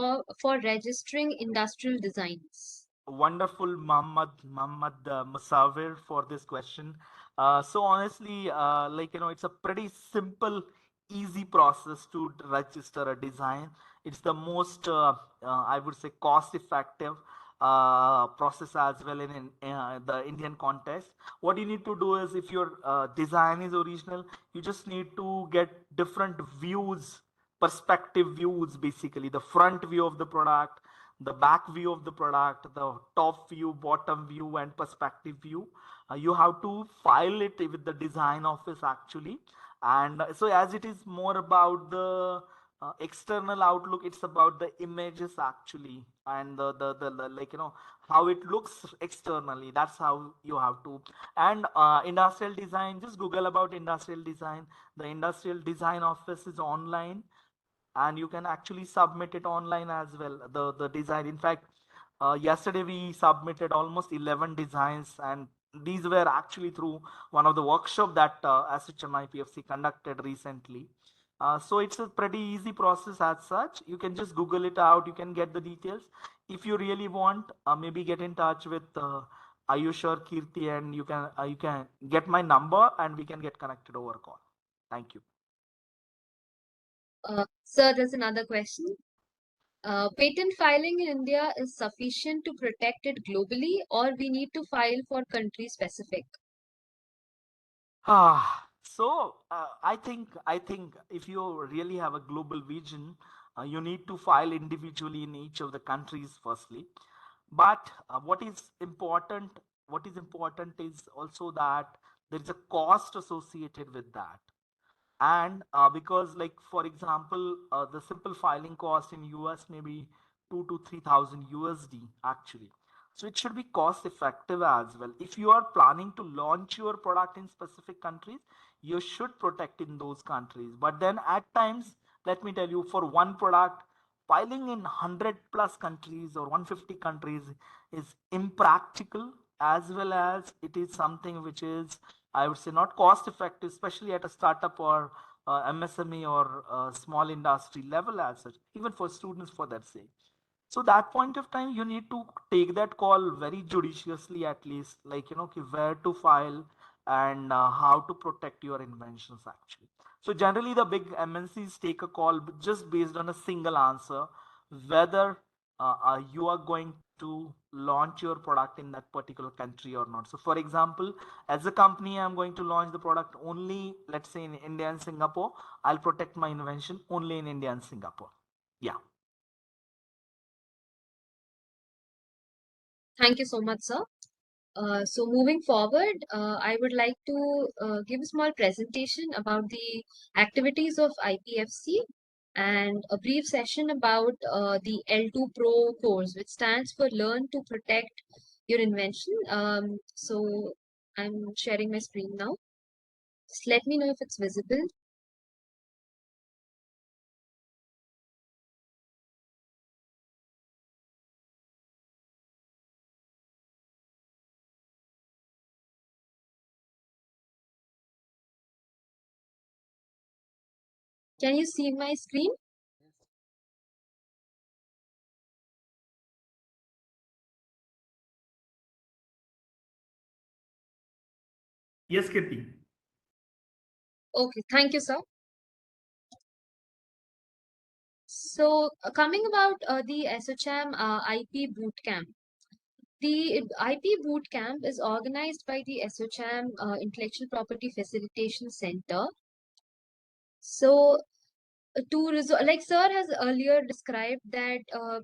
for registering industrial designs? Wonderful, Muhammad Musawir, for this question. So honestly, it's a pretty simple, easy process to register a design. It's the most, I would say, cost-effective process as well in the Indian context. What you need to do is, if your design is original, you just need to get different views, perspective views, basically the front view of the product, the back view of the product, the top view, bottom view, and perspective view. You have to file it with the design office actually. And so, as it is more about the external outlook, it's about the images actually, and the how it looks externally. That's how you have to. And industrial design, just Google about industrial design. The industrial design office is online, and you can actually submit it online as well, the design. In fact, yesterday we submitted almost 11 designs, and these were actually through one of the workshop that ASSOCHAM IPFC conducted recently. So it's a pretty easy process as such. You can just Google it out, you can get the details. If you really want, maybe get in touch with Ayush or Kirti, and you can get my number and we can get connected over call. Thank you. Sir, there's another question. Patent filing in India is sufficient to protect it globally, or we need to file for country specific? I think if you really have a global vision, you need to file individually in each of the countries firstly. But what is important is also that there is a cost associated with that. And because, like, for example, the simple filing cost in US may be 2 to 3,000 USD actually. So it should be cost effective as well. If you are planning to launch your product in specific countries, you should protect in those countries. But then at times, let me tell you, for one product, filing in 100 plus countries or 150 countries is impractical, as well as it is something which is, I would say, not cost effective, especially at a startup or MSME or small industry level as such, even for students for that sake. So that point of time, you need to take that call very judiciously, at least, like, where to file and how to protect your inventions actually. So generally, the big MNCs take a call just based on a single answer, whether you are going to launch your product in that particular country or not. So for example, as a company, I'm going to launch the product only, let's say, in India and Singapore. I'll protect my invention only in India and Singapore. Yeah. Thank you so much, sir. So moving forward, I would like to give a small presentation about the activities of IPFC and a brief session about the L2 Pro course, which stands for Learn to Protect Your Invention. So I'm sharing my screen now. Just let me know if it's visible. Can you see my screen? Yes, Kirti. Okay, thank you, sir. So coming about the ASSOCHAM IP Bootcamp. The IP Bootcamp is organized by the ASSOCHAM Intellectual Property Facilitation Center. So, like Sir has earlier described that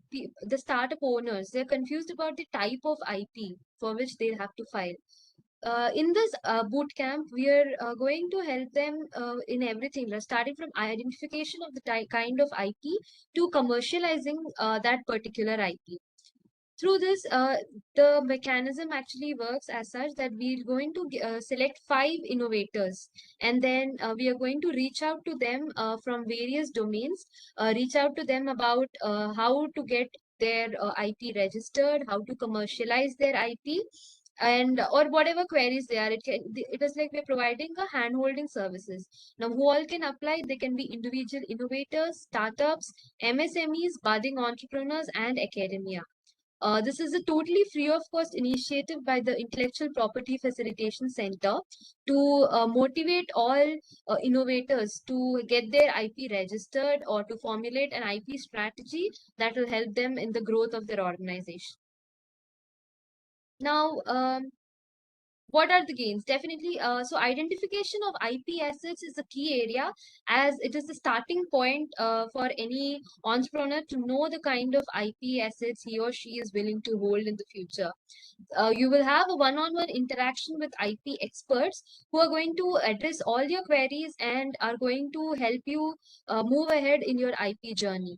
the startup owners, they're confused about the type of IP for which they have to file. In this boot camp, we are going to help them in everything, like starting from identification of the kind of IP to commercializing that particular IP. Through this, the mechanism actually works as such that we're going to select 5 innovators, and then we are going to reach out to them from various domains, reach out to them about how to get their IP registered, how to commercialize their IP, and or whatever queries they are. It is like we're providing a hand-holding services. Now, who all can apply? They can be individual innovators, startups, MSMEs, budding entrepreneurs, and academia. This is a totally free of cost initiative by the Intellectual Property Facilitation Center to motivate all innovators to get their IP registered or to formulate an IP strategy that will help them in the growth of their organization. Now, what are the gains? Definitely, so identification of IP assets is a key area, as it is the starting point for any entrepreneur to know the kind of IP assets he or she is willing to hold in the future. You will have a one-on-one interaction with IP experts who are going to address all your queries and are going to help you move ahead in your IP journey.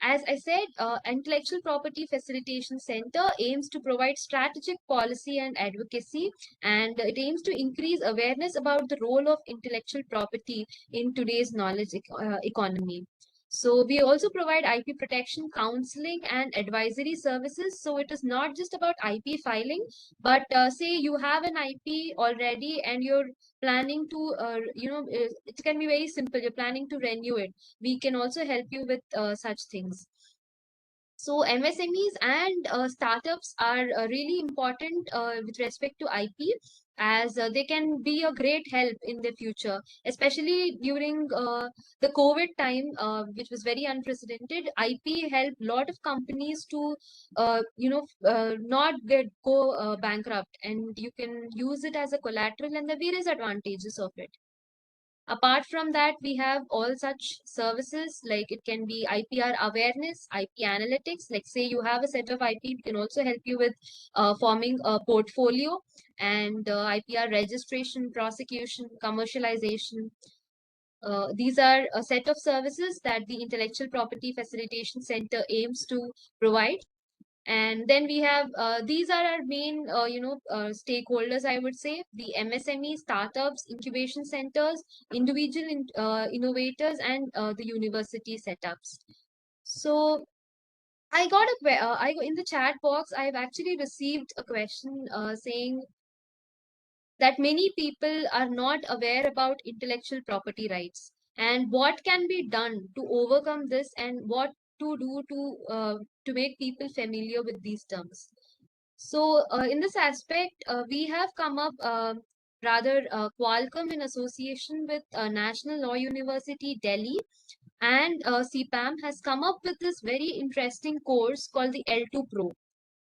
As I said, Intellectual Property Facilitation Center aims to provide strategic policy and advocacy, and it aims to increase awareness about the role of intellectual property in today's knowledge economy. So we also provide IP protection counseling and advisory services. So it is not just about IP filing, but say you have an IP already and you're planning to, it can be very simple. You're planning to renew it. We can also help you with such things. So MSMEs and startups are really important with respect to IP, as they can be a great help in the future, especially during the COVID time, which was very unprecedented. IP helped a lot of companies to, not go bankrupt, and you can use it as a collateral and the various advantages of it. Apart from that, we have all such services, like it can be IPR awareness, IP analytics. Like say you have a set of IP, we can also help you with forming a portfolio, and IPR registration, prosecution, commercialization. These are a set of services that the Intellectual Property Facilitation Center aims to provide. And then we have, these are our main, stakeholders, I would say, the MSME, startups, incubation centers, individual innovators, and the university setups. So I got in the chat box, I've actually received a question saying that many people are not aware about intellectual property rights and what can be done to overcome this and what to do to make people familiar with these terms. So in this aspect, we have come up, Qualcomm in association with National Law University, Delhi, and CPAM has come up with this very interesting course called the L2 Pro,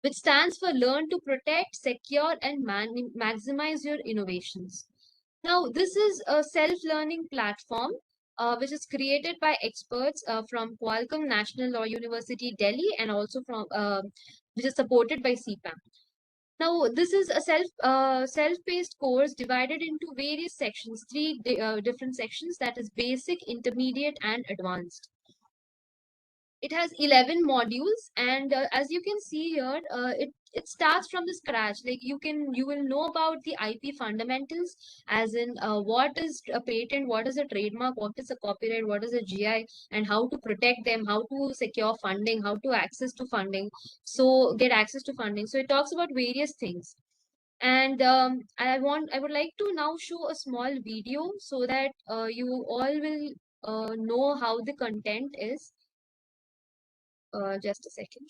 which stands for Learn to Protect, Secure, and Maximize Your Innovations. Now, this is a self-learning platform which is created by experts from Qualcomm National Law University, Delhi, and also from which is supported by CPAM. Now, this is a self-paced course divided into various sections, three different sections, that is basic, intermediate, and advanced. It has 11 modules, and as you can see here, it starts from the scratch. Like you will know about the IP fundamentals, as in what is a patent, what is a trademark, what is a copyright, what is a GI, and how to protect them, how to secure funding, how to access to funding. So get access to funding. So it talks about various things. And I would like to now show a small video so that you all will know how the content is. Just a second.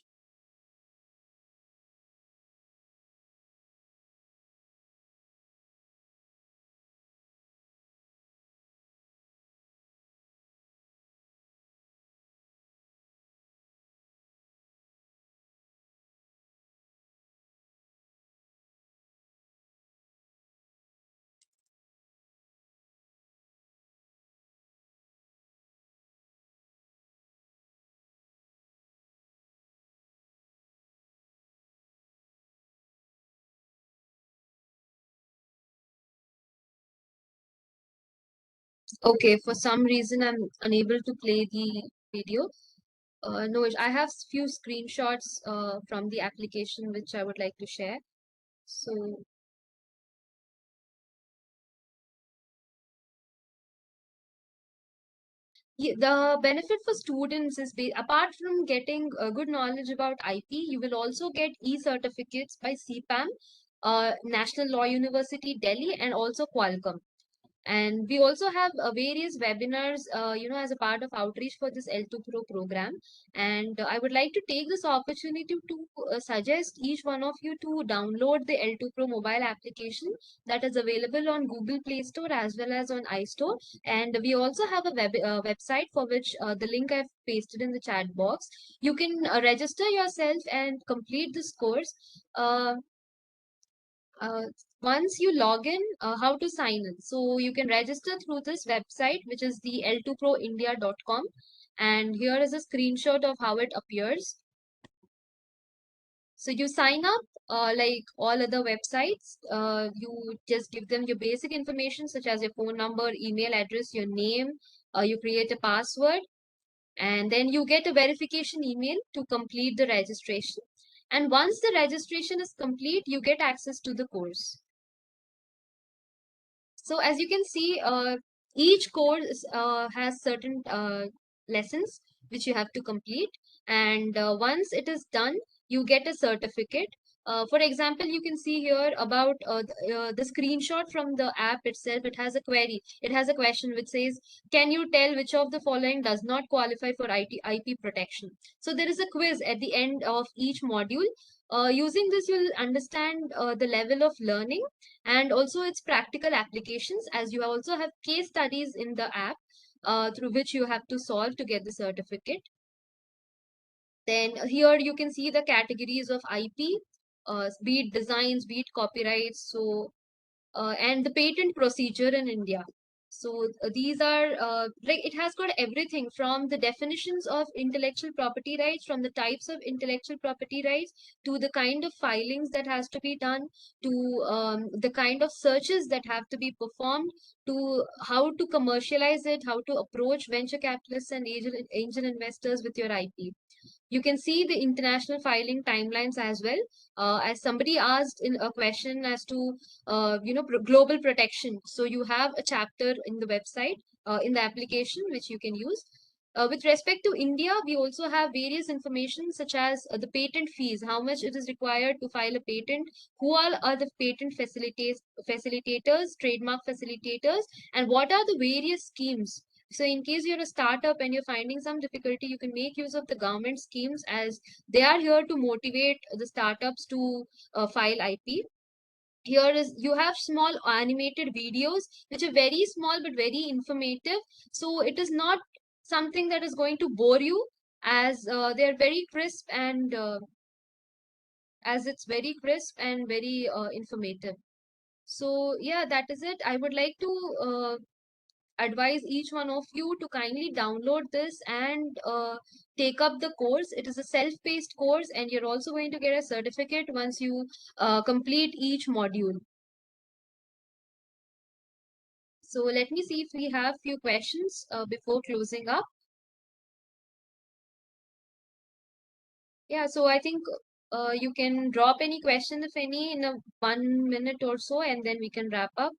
Okay, for some reason I'm unable to play the video. No, I have few screenshots from the application which I would like to share. So the benefit for students is apart from getting good knowledge about IP, you will also get e-certificates by CPAM, National Law University, Delhi, and also Qualcomm. And we also have various webinars, as a part of outreach for this L2 Pro program. And I would like to take this opportunity to suggest each one of you to download the L2 Pro mobile application that is available on Google Play Store as well as on iStore. And we also have a website for which the link I've pasted in the chat box. You can register yourself and complete this course. Uh, uh, Once you log in, how to sign in. So you can register through this website, which is the l2proindia.com. And here is a screenshot of how it appears. So you sign up like all other websites. You just give them your basic information, such as your phone number, email address, your name. You create a password, and then you get a verification email to complete the registration. And once the registration is complete, you get access to the course. So as you can see, each course has certain lessons which you have to complete. And once it is done, you get a certificate. For example, you can see here about the screenshot from the app itself. It has a query. It has a question which says, can you tell which of the following does not qualify for IP protection? So there is a quiz at the end of each module. Using this, you'll understand the level of learning and also its practical applications, as you also have case studies in the app through which you have to solve to get the certificate. Then here you can see the categories of IP, be it designs, be it copyrights, so and the patent procedure in India. So these are like it has got everything from the definitions of intellectual property rights, from the types of intellectual property rights, to the kind of filings that has to be done, to the kind of searches that have to be performed, to how to commercialize it, how to approach venture capitalists and angel investors with your IP. You can see the international filing timelines as well. As somebody asked in a question as to, global protection. So you have a chapter in the website, in the application, which you can use. With respect to India, we also have various information such as the patent fees, how much it is required to file a patent, who all are the patent facilitators, trademark facilitators, and what are the various schemes. So in case you're a startup and you're finding some difficulty, you can make use of the government schemes, as they are here to motivate the startups to file IP. Here is you have small animated videos which are very small but very informative. So it is not something that is going to bore you, as they're very crisp and as it's very crisp and very informative. So yeah, that is it. I would like to advise each one of you to kindly download this and take up the course. It is a self-paced course, and you're also going to get a certificate once you complete each module. So let me see if we have few questions before closing up. Yeah, so I think you can drop any question, if any, in a 1 minute or so, and then we can wrap up.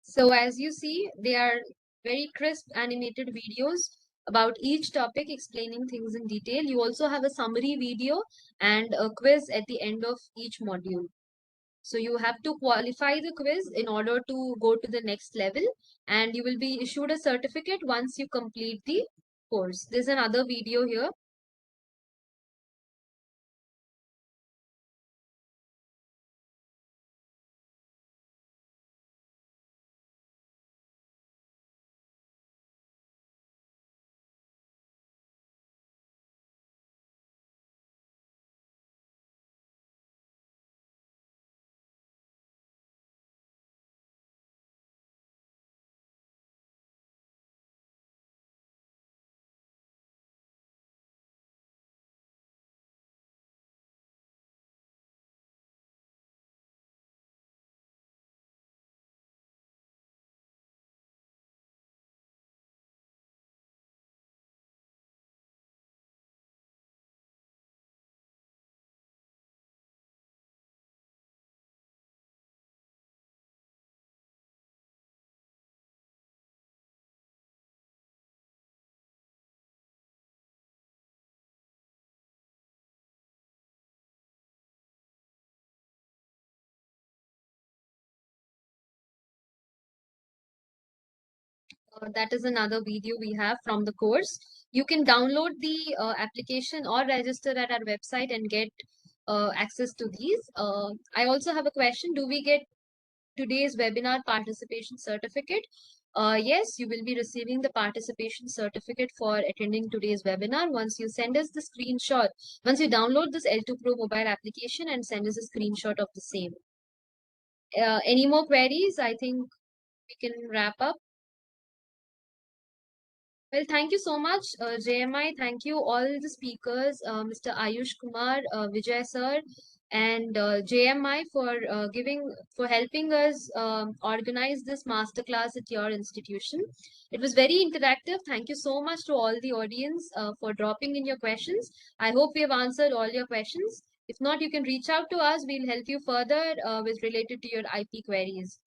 So as you see, they are very crisp animated videos about each topic explaining things in detail. You also have a summary video and a quiz at the end of each module. So you have to qualify the quiz in order to go to the next level, and you will be issued a certificate once you complete the course. There's another video here. That is another video we have from the course. You can download the application or register at our website and get access to these. I also have a question. Do we get today's webinar participation certificate? Yes, you will be receiving the participation certificate for attending today's webinar once you send us the screenshot. Once you download this L2 Pro mobile application and send us a screenshot of the same. Any more queries? I think we can wrap up. Well, thank you so much, JMI. Thank you all the speakers, Mr. Ayush Kumar, Vijay sir, and JMI for helping us organize this masterclass at your institution. It was very interactive. Thank you so much to all the audience for dropping in your questions. I hope we have answered all your questions. If not, you can reach out to us. We'll help you further with related to your IP queries.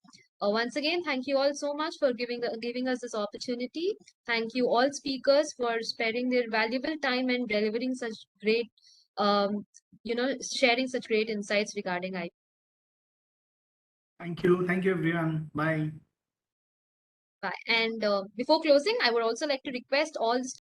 Once again, thank you all so much for giving us this opportunity. Thank you all speakers for sparing their valuable time and delivering such great, sharing such great insights regarding IP. Thank you. Thank you, everyone. Bye. Bye. And before closing, I would also like to request all the